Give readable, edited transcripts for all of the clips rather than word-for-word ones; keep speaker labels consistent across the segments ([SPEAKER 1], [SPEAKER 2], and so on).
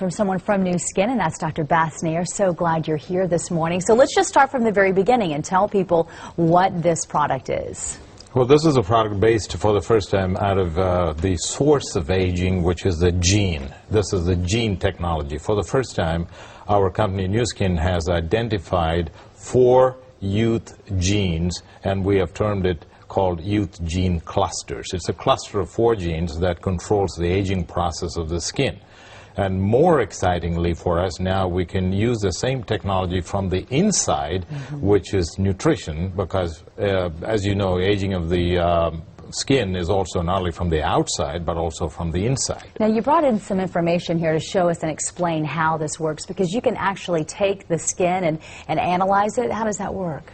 [SPEAKER 1] from someone from New Skin, and that's Dr. Bassnayer. So glad you're here this morning. So let's just start from the very beginning and tell people what this product is.
[SPEAKER 2] Well, this is a product based for the first time out of the source of aging, which is the gene. This is the gene technology. For the first time, our company New Skin has identified 4 youth genes, and we have termed it called youth gene clusters. It's a cluster of 4 genes that controls the aging process of the skin. And more excitingly for us now, we can use the same technology from the inside, which is nutrition, because as you know, aging of the skin is also not only from the outside, but also from the inside.
[SPEAKER 1] Now, you brought in some information here to show us and explain how this works, because you can actually take the skin and analyze it. How does that work?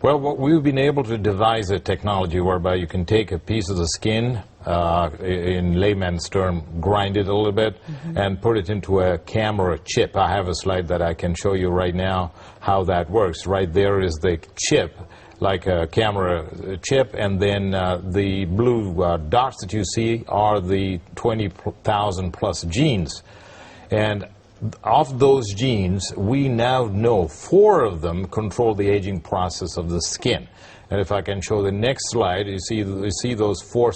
[SPEAKER 2] Well, we've been able to devise a technology whereby you can take a piece of the skin, in layman's term, grind it a little bit, and put it into a camera chip. I have a slide that I can show you right now how that works. Right there is the chip, like a camera chip, and then the blue dots that you see are the 20,000 plus genes. And of those genes, we now know 4 of them control the aging process of the skin. And if I can show the next slide, you see those 4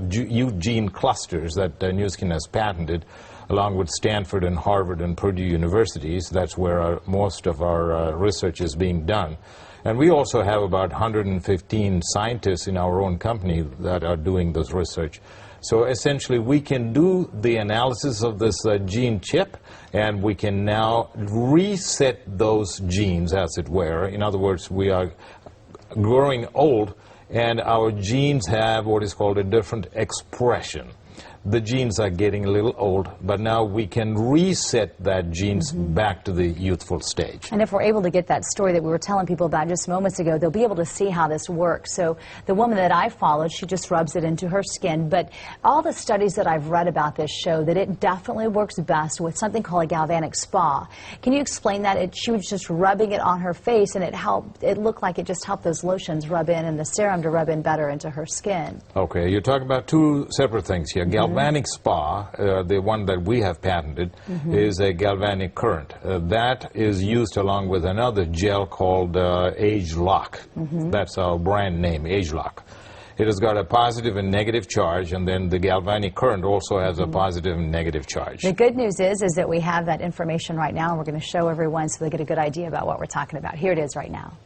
[SPEAKER 2] youth gene clusters that New Skin has patented, along with Stanford and Harvard and Purdue universities. That's where most of our research is being done. And we also have about 115 scientists in our own company that are doing this research. So essentially, we can do the analysis of this gene chip, and we can now reset those genes, as it were. In other words, we are growing old, and our genes have what is called a different expression. The genes are getting a little old, but now we can reset that genes back to the youthful stage.
[SPEAKER 1] And if we're able to get that story that we were telling people about just moments ago, they'll be able to see how this works. So the woman that I followed, she just rubs it into her skin. But all the studies that I've read about this show that it definitely works best with something called a galvanic spa. Can you explain that? She was just rubbing it on her face, and it looked like it just helped those lotions rub in and the serum to rub in better into her skin.
[SPEAKER 2] Okay, you're talking about 2 separate things here. Galvanic spa, the one that we have patented, is a galvanic current. That is used along with another gel called AgeLOC. That's our brand name, AgeLOC. It has got a positive and negative charge, and then the galvanic current also has a positive and negative charge.
[SPEAKER 1] The good news is that we have that information right now, and we're going to show everyone so they get a good idea about what we're talking about. Here it is right now.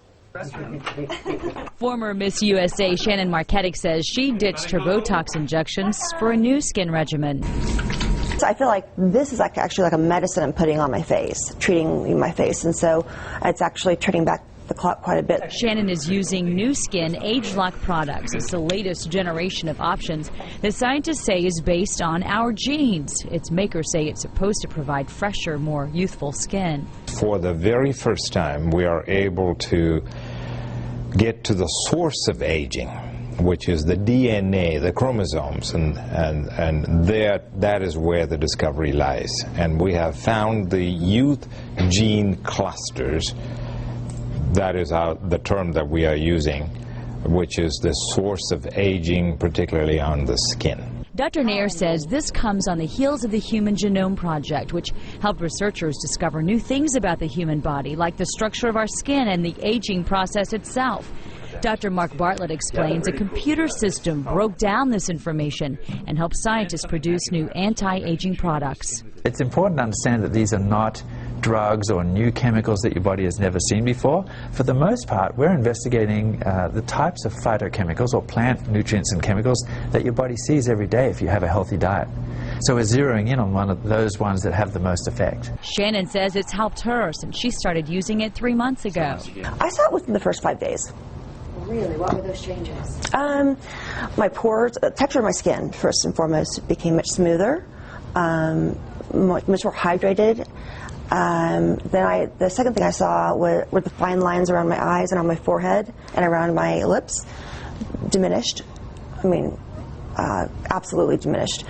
[SPEAKER 3] Former Miss USA Shannon Marketic says she ditched her Botox injections for a new skin regimen.
[SPEAKER 4] So I feel like this is actually like a medicine I'm putting on my face, treating my face, and so it's actually turning back the clock quite a bit.
[SPEAKER 3] Shannon is using New Skin AgeLOC products. It's the latest generation of options the scientists say is based on our genes. Its makers say it's supposed to provide fresher, more youthful skin.
[SPEAKER 2] For the very first time, we are able to get to the source of aging, which is the DNA, the chromosomes, and that is where the discovery lies. And we have found the youth gene clusters. That is the term that we are using, which is the source of aging, particularly on the skin.
[SPEAKER 3] Dr. Nair says this comes on the heels of the Human Genome Project, which helped researchers discover new things about the human body, like the structure of our skin and the aging process itself. Dr. Mark Bartlett explains a computer system broke down this information and helped scientists produce new anti-aging products.
[SPEAKER 5] It's important to understand that these are not drugs or new chemicals that your body has never seen before. For the most part, we're investigating the types of phytochemicals or plant nutrients and chemicals that your body sees every day if you have a healthy diet. So we're zeroing in on one of those ones that have the most effect.
[SPEAKER 3] Shannon says it's helped her since she started using it 3 months ago.
[SPEAKER 4] I saw it within the first 5 days.
[SPEAKER 1] Really? What were those changes?
[SPEAKER 4] My pores, the texture of my skin, first and foremost, became much smoother, much more hydrated. The second thing I saw were the fine lines around my eyes and on my forehead and around my lips diminished. I mean, absolutely diminished.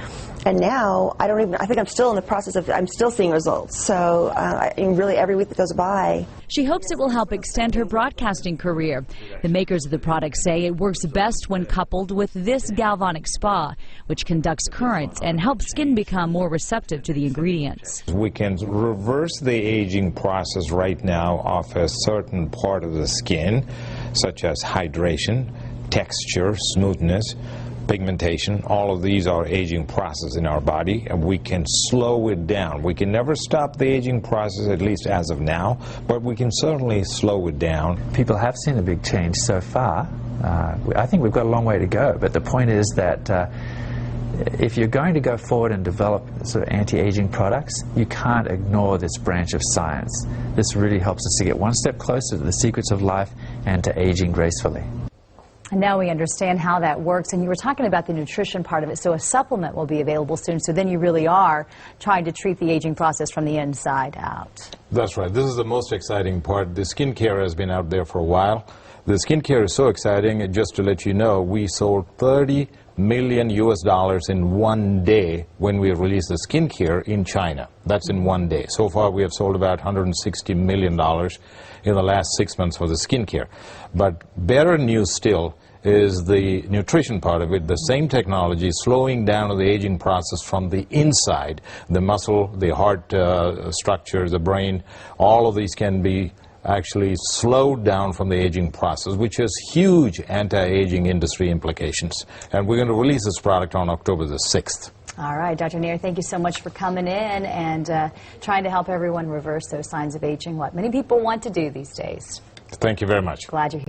[SPEAKER 4] And now, I think I'm still in the process of, I'm still seeing results. So really every week that goes by.
[SPEAKER 3] She hopes it will help extend her broadcasting career. The makers of the product say it works best when coupled with this galvanic spa, which conducts currents and helps skin become more receptive to the ingredients.
[SPEAKER 2] We can reverse the aging process right now of a certain part of the skin, such as hydration, texture, smoothness, pigmentation. All of these are aging processes in our body, and we can slow it down. We can never stop the aging process, at least as of now, but we can certainly slow it down.
[SPEAKER 5] People have seen a big change so far. I think we've got a long way to go, but the point is that if you're going to go forward and develop sort of anti-aging products, you can't ignore this branch of science. This really helps us to get one step closer to the secrets of life and to aging gracefully.
[SPEAKER 1] And now we understand how that works, and you were talking about the nutrition part of it, so a supplement will be available soon, so then you really are trying to treat the aging process from the inside out.
[SPEAKER 2] That's right. This is the most exciting part. The skincare has been out there for a while. The skincare is so exciting, and just to let you know, we sold $30 million in one day when we released the skincare in China. That's in one day. So far we have sold about $160 million in the last 6 months for the skincare. But better news still is the nutrition part of it. The same technology, slowing down the aging process from the inside, the muscle, the heart structure, the brain, all of these can be actually slowed down from the aging process, which has huge anti-aging industry implications. And we're going to release this product on October the 6th.
[SPEAKER 1] All right, Dr. Nair, thank you so much for coming in and trying to help everyone reverse those signs of aging, what many people want to do these days.
[SPEAKER 2] Thank you very much.
[SPEAKER 1] Glad you're here.